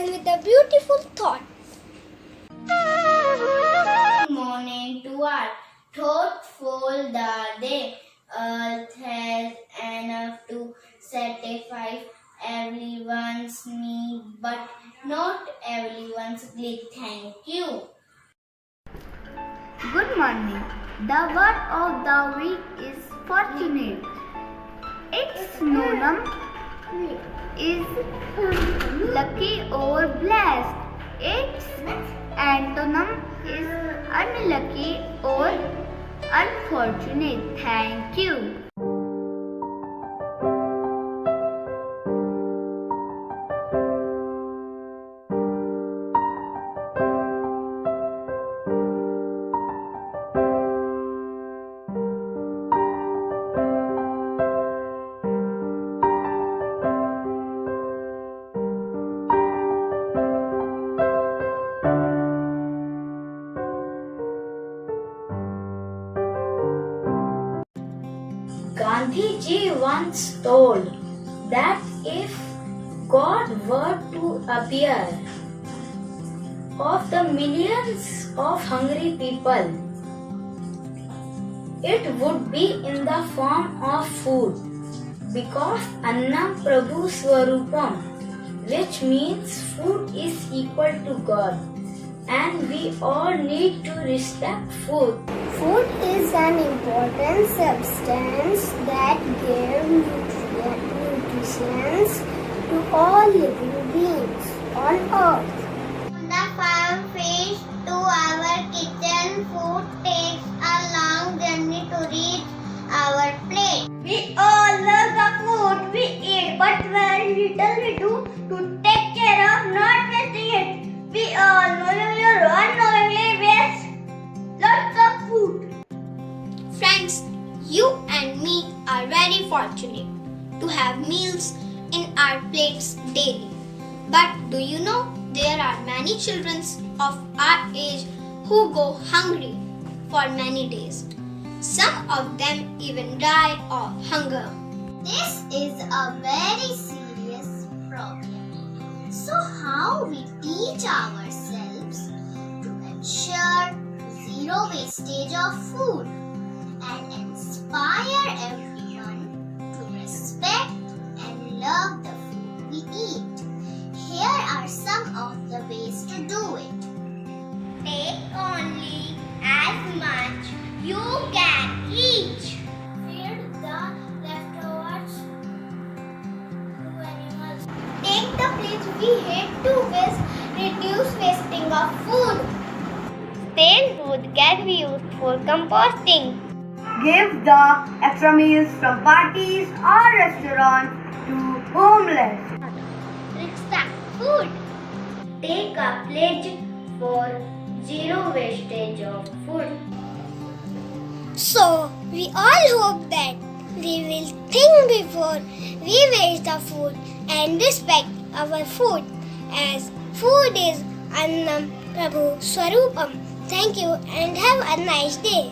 begin with a beautiful thought. Good morning to all. Thoughtful the day. Earth has enough to satisfy everyone's need, but not everyone's greed. Thank you. Good morning. The word of the week is fortunate. Its synonym is lucky or blessed. Its antonym is unlucky or unfortunate. Thank you. Gandhiji once told that if God were to appear of the millions of hungry people, it would be in the form of food, because Annam Prabhu Swarupam, which means food is equal to God, and we all need to respect food. Food is an important substance that gives nutrition to all living beings on earth. From the farm fish to our kitchen, food takes a long journey to reach our plate. We all love the food we eat, but very little we do to take care of not wasting it. We all knowingly or unknowingly waste lots of food. Friends, you and me are very fortunate to have meals in our plates daily. But do you know there are many children of our age who go hungry for many days. Some of them even die of hunger. This is a very serious problem. So how we teach ourselves to ensure zero wastage of food and inspire everyone to respect and love the food we eat? Here are some of the ways to do it. Take only as much you can eat. Feed the leftovers to animals. Take the plates we hate to waste. Reduce wasting of food. Stale food can be used for composting. Give the extra meals from parties or restaurants to homeless. Respect food. Take a pledge for zero wastage of food. So, we all hope that we will think before we waste the food and respect our food, as food is Annam Prabhu Swarupam. Thank you and have a nice day.